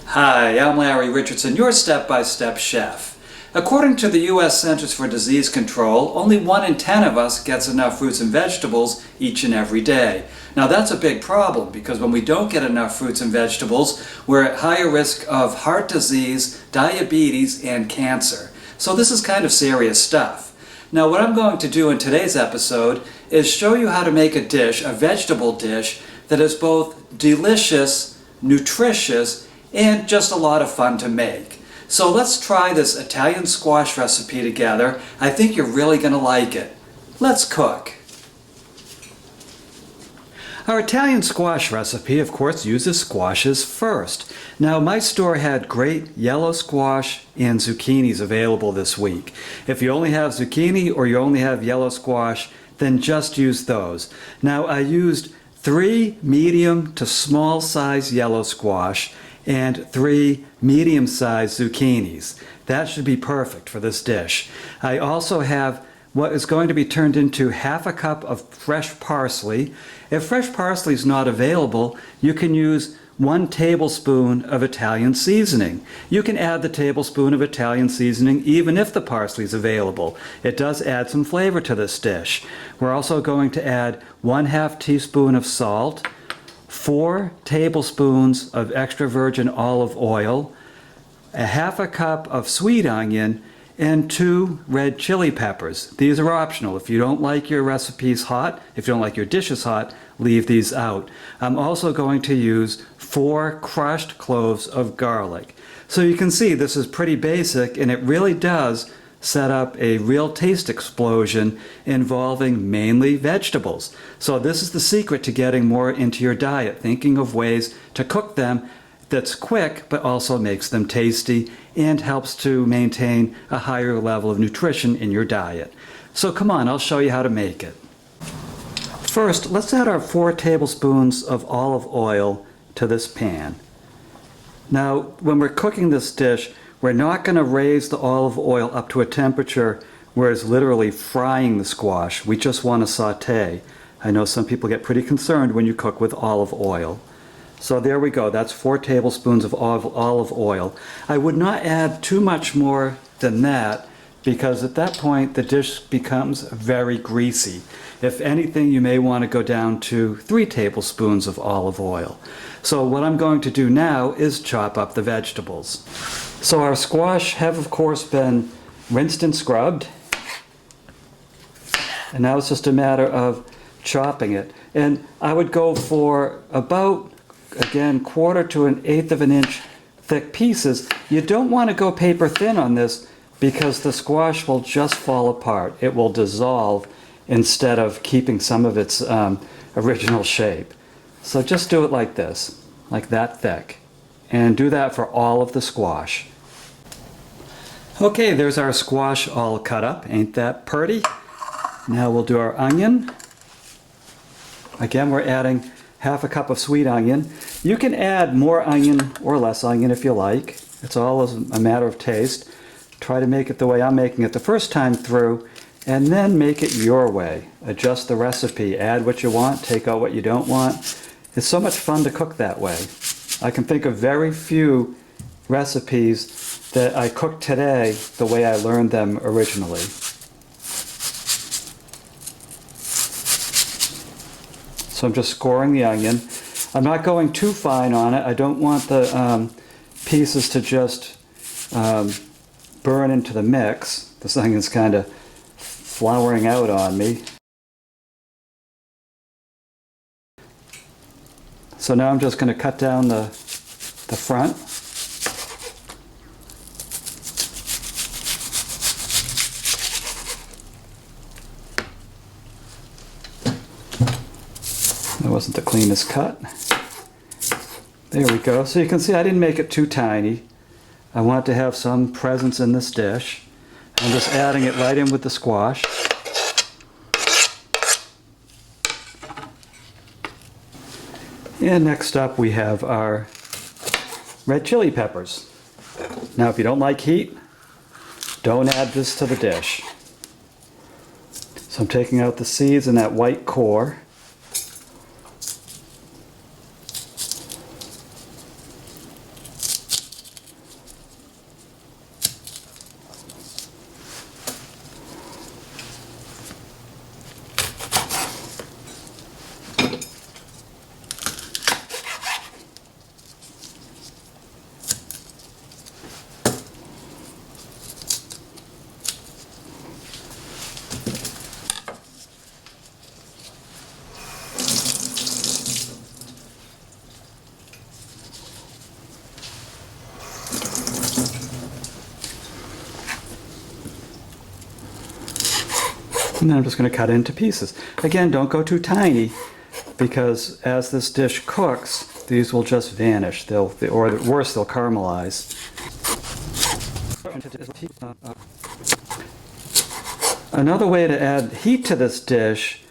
Hi, I'm Larry Richardson, your step-by-step chef. According to the U.S. Centers for Disease Control, only 1 in 10 of us gets enough fruits and vegetables each and every day. Now that's a big problem because when we don't get enough fruits and vegetables, we're at higher risk of heart disease, diabetes, and cancer. So this is kind of serious stuff. Now what I'm going to do in today's episode is show you how to make a dish, a vegetable dish, that is both delicious, nutritious, and just a lot of fun to make. So let's try this Italian squash recipe together. I think you're really going to like it. Let's cook. Our Italian squash recipe, of course, uses squashes first. Now, my store had great yellow squash and zucchinis available this week. If you only have zucchini or you only have yellow squash, then just use those. Now, I used 3 medium to small size yellow squash and 3 medium-sized zucchinis. That should be perfect for this dish. I also have what is going to be turned into half a cup of fresh parsley. If fresh parsley is not available, you can use 1 tablespoon of Italian seasoning. You can add the tablespoon of Italian seasoning even if the parsley is available. It does add some flavor to this dish. We're also going to add 1/2 teaspoon of salt, 4 tablespoons of extra virgin olive oil, a half a cup of sweet onion, and 2 red chili peppers. These are optional. If you don't like your recipes hot, if you don't like your dishes hot, leave these out. I'm also going to use 4 crushed cloves of garlic. So you can see this is pretty basic, and it really does set up a real taste explosion involving mainly vegetables. So this is the secret to getting more into your diet, thinking of ways to cook them that's quick but also makes them tasty and helps to maintain a higher level of nutrition in your diet. So come on, I'll show you how to make it. First, let's add our 4 tablespoons of olive oil to this pan. Now, when we're cooking this dish, we're not going to raise the olive oil up to a temperature where it's literally frying the squash. We just want to saute. I know some people get pretty concerned when you cook with olive oil. So there we go. That's 4 tablespoons of olive oil. I would not add too much more than that because at that point the dish becomes very greasy. If anything, you may want to go down to 3 tablespoons of olive oil. So what I'm going to do now is chop up the vegetables. So our squash have of course been rinsed and scrubbed, and now it's just a matter of chopping it. And I would go for about, again, 1/4 to 1/8 of an inch thick pieces. You don't want to go paper thin on this because the squash will just fall apart. It will dissolve instead of keeping some of its original shape. So just do it like this, like that thick. And do that for all of the squash. Okay, there's our squash all cut up. Ain't that pretty? Now we'll do our onion. Again, we're adding half a cup of sweet onion. You can add more onion or less onion if you like. It's all a matter of taste. Try to make it the way I'm making it the first time through, and then make it your way. Adjust the recipe. Add what you want, take out what you don't want. It's so much fun to cook that way. I can think of very few recipes that I cook today the way I learned them originally. So I'm just scoring the onion. I'm not going too fine on it. I don't want the pieces to just burn into the mix. This onion's kind of flowering out on me. So now I'm just going to cut down the front. That wasn't the cleanest cut. There we go. So you can see I didn't make it too tiny. I want to have some presence in this dish. I'm just adding it right in with the squash. And next up we have our red chili peppers. Now if you don't like heat, don't add this to the dish. So I'm taking out the seeds and that white core. And then I'm just going to cut it into pieces. Again, don't go too tiny, because as this dish cooks, these will just vanish. Or worse, they'll caramelize. Another way to add heat to this dish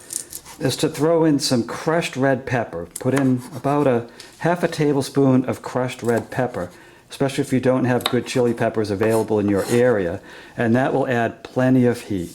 is to throw in some crushed red pepper. Put in about half a tablespoon of crushed red pepper, especially if you don't have good chili peppers available in your area, and that will add plenty of heat.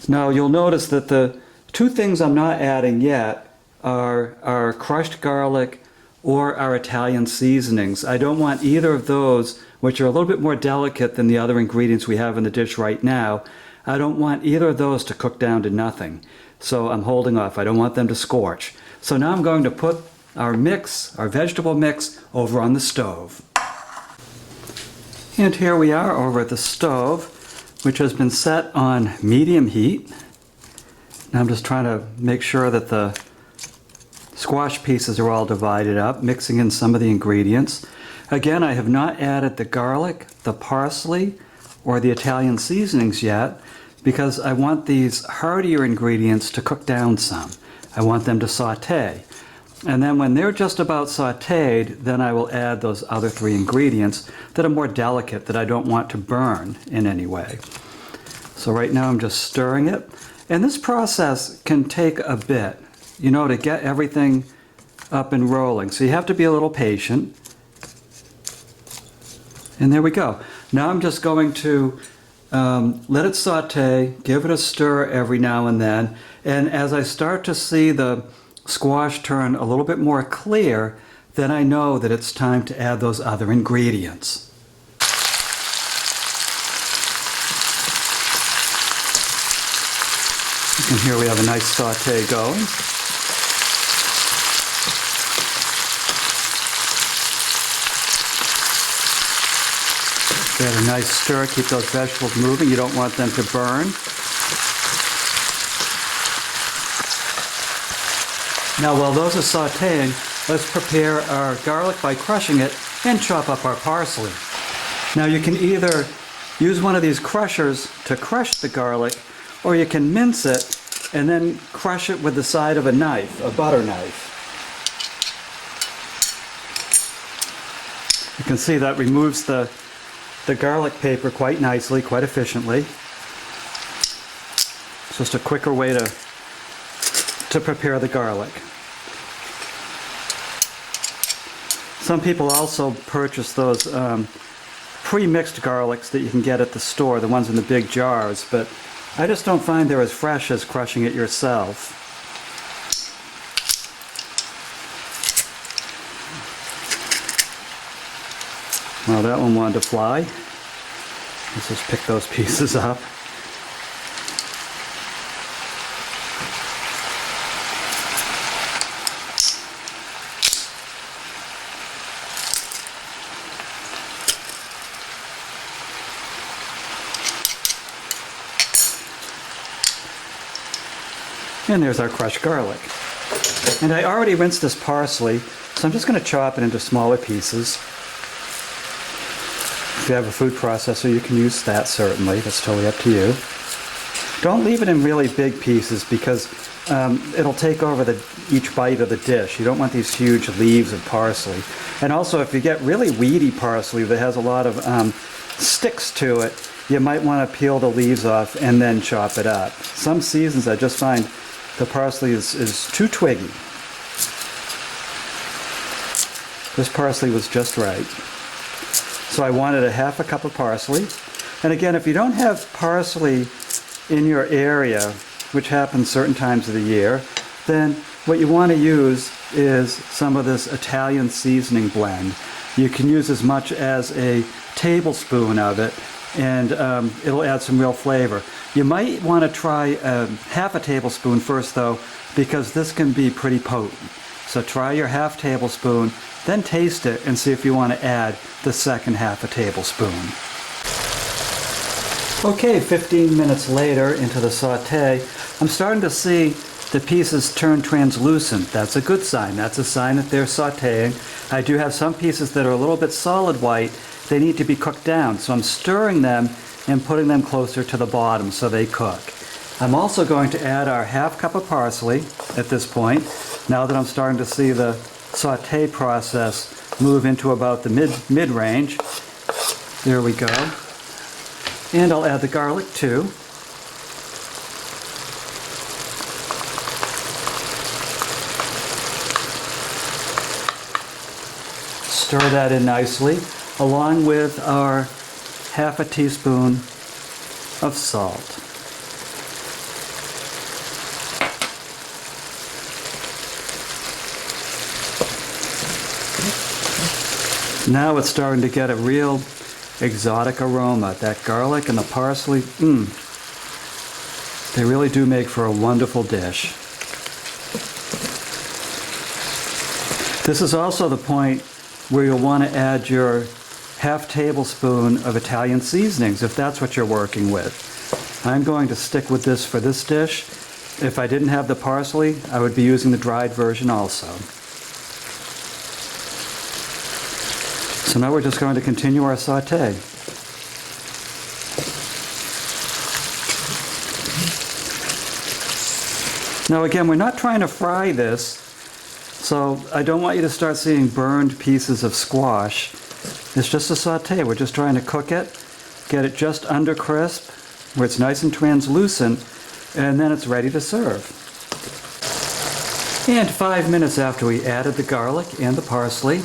Now you'll notice that the two things I'm not adding yet are crushed garlic or our Italian seasonings. I don't want either of those, which are a little bit more delicate than the other ingredients we have in the dish right now. I don't want either of those to cook down to nothing. So I'm holding off. I don't want them to scorch. So now I'm going to put our mix, our vegetable mix, over on the stove. And here we are over at the stove, which has been set on medium heat. Now I'm just trying to make sure that the squash pieces are all divided up, mixing in some of the ingredients. Again, I have not added the garlic, the parsley, or the Italian seasonings yet, because I want these heartier ingredients to cook down some. I want them to saute. And then when they're just about sauteed, then I will add those other three ingredients that are more delicate, that I don't want to burn in any way. So right now I'm just stirring it. And this process can take a bit, you know, to get everything up and rolling. So you have to be a little patient. And there we go. Now I'm just going to let it saute, give it a stir every now and then. And as I start to see the squash turn a little bit more clear, then I know that it's time to add those other ingredients. And here we have a nice saute going. Get a nice stir, keep those vegetables moving. You don't want them to burn. Now while those are sauteing, let's prepare our garlic by crushing it and chop up our parsley. Now you can either use one of these crushers to crush the garlic, or you can mince it and then crush it with the side of a knife, a butter knife. You can see that removes the garlic paper quite nicely, quite efficiently. It's just a quicker way to prepare the garlic. Some people also purchase those pre-mixed garlics that you can get at the store, the ones in the big jars, but I just don't find they're as fresh as crushing it yourself. Well, that one wanted to fly. Let's just pick those pieces up. And there's our crushed garlic. And I already rinsed this parsley, so I'm just going to chop it into smaller pieces. If you have a food processor, you can use that, certainly. That's totally up to you. Don't leave it in really big pieces, because it'll take over each bite of the dish. You don't want these huge leaves of parsley. And also, if you get really weedy parsley that has a lot of sticks to it, you might want to peel the leaves off and then chop it up. Some seasons I just find the parsley is too twiggy. This parsley was just right. So I wanted a half a cup of parsley. And again, if you don't have parsley in your area, which happens certain times of the year, then what you want to use is some of this Italian seasoning blend. You can use as much as a tablespoon of it, and it'll add some real flavor. You might want to try half a tablespoon first, though, because this can be pretty potent. So try your half tablespoon, then taste it and see if you want to add the second half a tablespoon. Okay, 15 minutes later into the saute, I'm starting to see the pieces turn translucent. That's a good sign. That's a sign that they're sauteing. I do have some pieces that are a little bit solid white, they need to be cooked down. So I'm stirring them and putting them closer to the bottom so they cook. I'm also going to add our half cup of parsley at this point, now that I'm starting to see the saute process move into about the mid-range. There we go. And I'll add the garlic too. Stir that in nicely, along with our half a teaspoon of salt. Now it's starting to get a real exotic aroma. That garlic and the parsley, they really do make for a wonderful dish. This is also the point where you'll want to add your half tablespoon of Italian seasonings, if that's what you're working with. I'm going to stick with this for this dish. If I didn't have the parsley, I would be using the dried version also. So now we're just going to continue our saute. Now again, we're not trying to fry this, so I don't want you to start seeing burned pieces of squash. It's just a saute. We're just trying to cook it, get it just under crisp, where it's nice and translucent, and then it's ready to serve. And 5 minutes after we added the garlic and the parsley,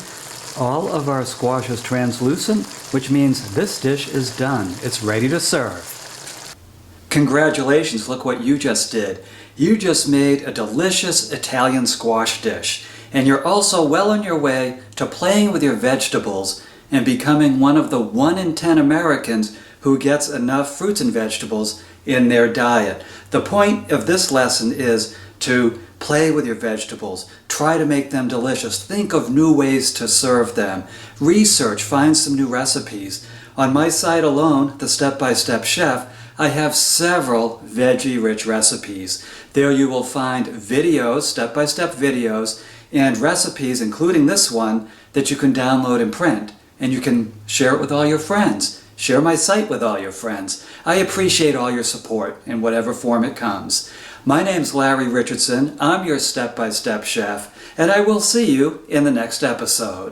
all of our squash is translucent, which means this dish is done. It's ready to serve. Congratulations, look what you just did. You just made a delicious Italian squash dish. And you're also well on your way to playing with your vegetables and becoming one of the 1 in 10 Americans who gets enough fruits and vegetables in their diet. The point of this lesson is to play with your vegetables. Try to make them delicious. Think of new ways to serve them. Research, find some new recipes. On my site alone, The Step-by-Step Chef, I have several veggie-rich recipes. There you will find videos, step-by-step videos, and recipes, including this one, that you can download and print. And you can share it with all your friends. Share my site with all your friends. I appreciate all your support in whatever form it comes. My name's Larry Richardson. I'm your Step-by-Step Chef, and I will see you in the next episode.